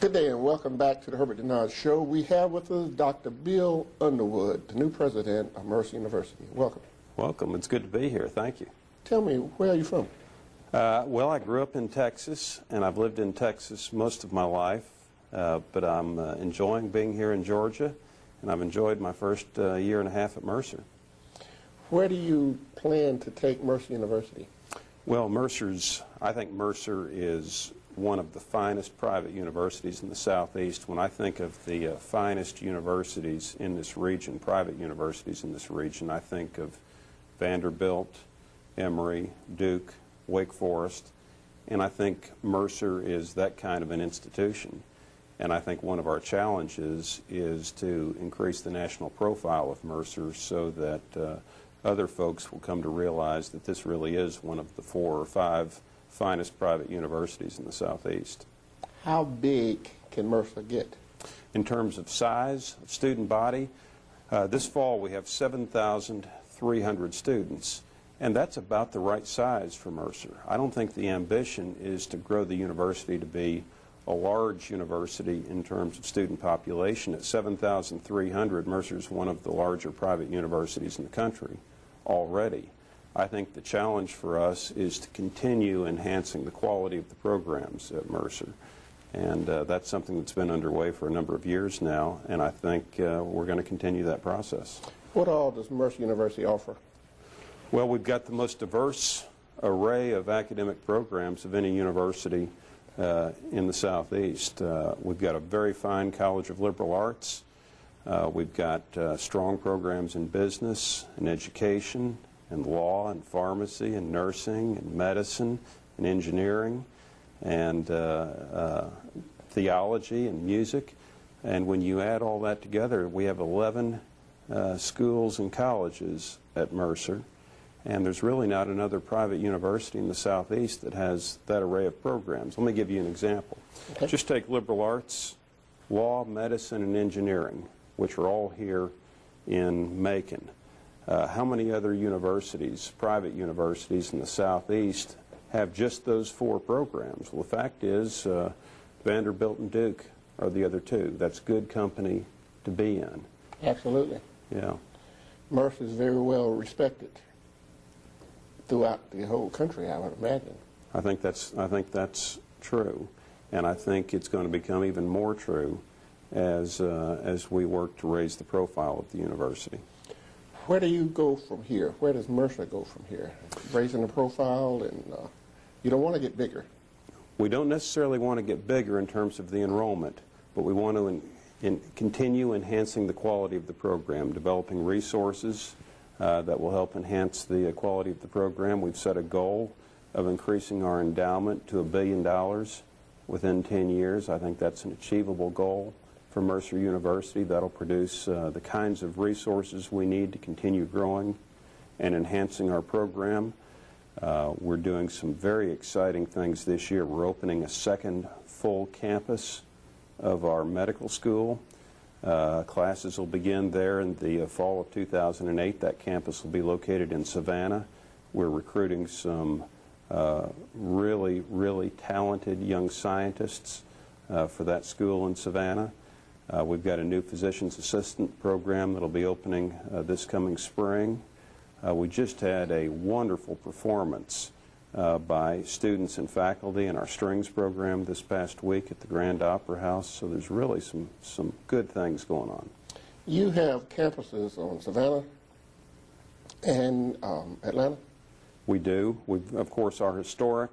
Good day and welcome back to the Herbert Dennard Show. We have with us Dr. Bill Underwood, the new president of Mercer University. Welcome. Welcome. It's good to be here. Thank you. Tell me, where are you from? Well, I grew up in Texas, and I've lived in Texas most of my life, but I'm enjoying being here in Georgia, and I've enjoyed my first year and a half at Mercer. Where do you plan to take Mercer University? Well, I think Mercer is one of the finest private universities in the Southeast. When I think of the finest universities in this region, private universities in this region, I think of Vanderbilt, Emory, Duke, Wake Forest, and I think Mercer is that kind of an institution. And I think one of our challenges is to increase the national profile of Mercer so that other folks will come to realize that this really is one of the 4 or 5 finest private universities in the Southeast. How big can Mercer get? In terms of size, student body, this fall we have 7,300 students, and that's about the right size for Mercer. I don't think the ambition is to grow the university to be a large university in terms of student population. At 7,300, Mercer is one of the larger private universities in the country already. I think the challenge for us is to continue enhancing the quality of the programs at Mercer. And that's something that's been underway for a number of years now, and I think we're going to continue that process. What all does Mercer University offer? Well, we've got the most diverse array of academic programs of any university in the Southeast. We've got a very fine College of Liberal Arts. We've got strong programs in business and education, and law and pharmacy and nursing and medicine and engineering and theology and music. And when you add all that together, we have 11 schools and colleges at Mercer. And there's really not another private university in the Southeast that has that array of programs. Let me give you an example. Okay. Just take liberal arts, law, medicine, and engineering, which are all here in Macon. How many other universities, private universities in the Southeast, have just those 4 programs? Well, the fact is Vanderbilt and Duke are the other 2. That's good company to be in. Absolutely. Yeah. Mercer is very well respected throughout the whole country, I would imagine. I think that's true, and I think it's going to become even more true as we work to raise the profile of the university. Where do you go from here? Where does Mercer go from here? Raising the profile, and you don't want to get bigger. We don't necessarily want to get bigger in terms of the enrollment, but we want to continue enhancing the quality of the program, developing resources that will help enhance the quality of the program. We've set a goal of increasing our endowment to $1 billion within 10 years. I think that's an achievable goal for Mercer University. That'll produce the kinds of resources we need to continue growing and enhancing our program. We're doing some very exciting things this year. We're opening a second full campus of our medical school. Classes will begin there in the fall of 2008. That campus will be located in Savannah. We're recruiting some really, really talented young scientists for that school in Savannah. We've got a new physician's assistant program that will be opening this coming spring. We just had a wonderful performance by students and faculty in our strings program this past week at the Grand Opera House, so there's really some good things going on. You have campuses on Savannah and Atlanta? We do. We've, of course, our historic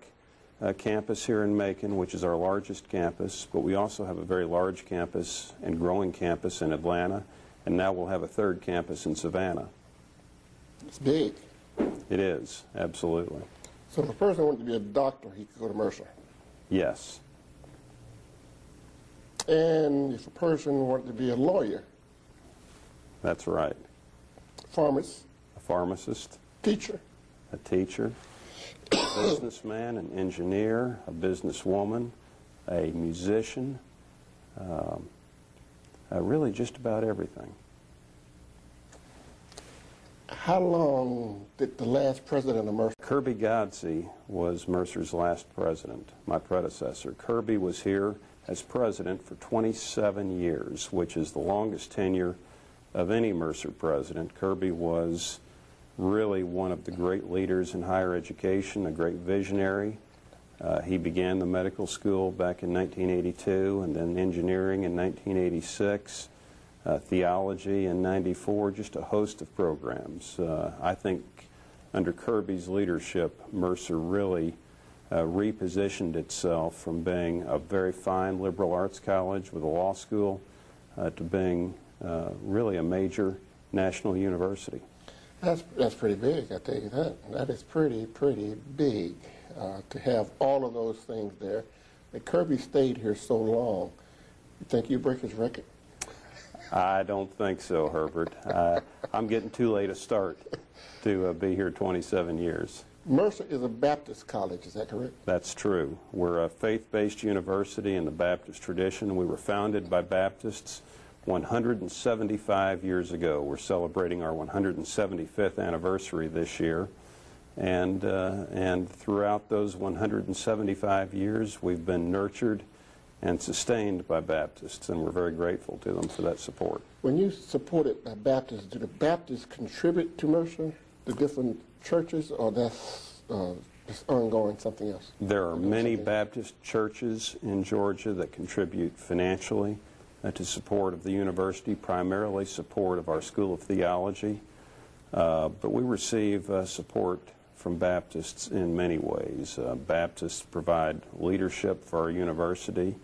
campus here in Macon, which is our largest campus, but we also have a very large campus and growing campus in Atlanta, and now we'll have a 3rd campus in Savannah. It's big. It is, absolutely. So if a person wanted to be a doctor, he could go to Mercer? Yes. And if a person wanted to be a lawyer? That's right. Pharmacist? A pharmacist. Teacher? A teacher. A businessman, an engineer, a businesswoman, a musician, really just about everything. How long did the last president of Mercer? Kirby Godsey was Mercer's last president, my predecessor. Kirby was here as president for 27 years, which is the longest tenure of any Mercer president. Kirby was really one of the great leaders in higher education, a great visionary. He began the medical school back in 1982, and then engineering in 1986, theology in 94, just a host of programs. I think under Kirby's leadership, Mercer really repositioned itself from being a very fine liberal arts college with a law school to being really a major national university. That's pretty big, I tell you that. That is pretty big to have all of those things there. That Kirby stayed here so long. You think you break his record? I don't think so, Herbert. I'm getting too late a start to be here 27 years. Mercer is a Baptist college, is that correct? That's true. We're a faith-based university in the Baptist tradition. We were founded by Baptists 175 years ago. We're celebrating our 175th anniversary this year. And throughout those 175 years, we've been nurtured and sustained by Baptists, and we're very grateful to them for that support. When you supported by Baptists, do the Baptists contribute to Mercer, the different churches, or that's just ongoing something else? There are many Baptist churches in Georgia that contribute financially to support of the university, primarily support of our School of Theology. But we receive support from Baptists in many ways. Baptists provide leadership for our university.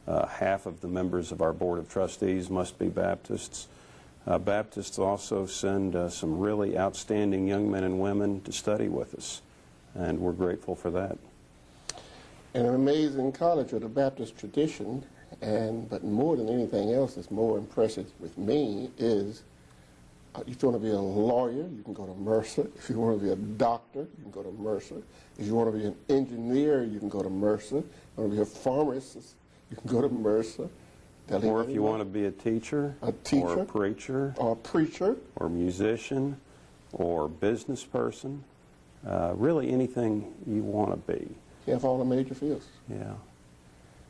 Half of the members of our Board of Trustees must be Baptists. Baptists also send some really outstanding young men and women to study with us, and we're grateful for that. And an amazing college with a Baptist tradition, but more than anything else that's more impressive with me is if you want to be a lawyer, you can go to Mercer. If you want to be a doctor, you can go to Mercer. If you want to be an engineer, you can go to Mercer. If you want to be a pharmacist, you can go to Mercer. Or if you want to be a teacher, or a preacher, or musician, or business person, really anything you want to be. You have all the major fields. Yeah.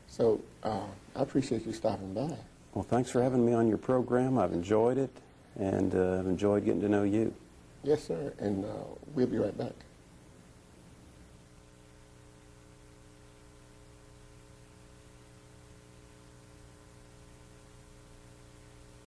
So I appreciate you stopping by. Well, thanks for having me on your program. I've enjoyed it, and I've enjoyed getting to know you. Yes, sir, and we'll be right back.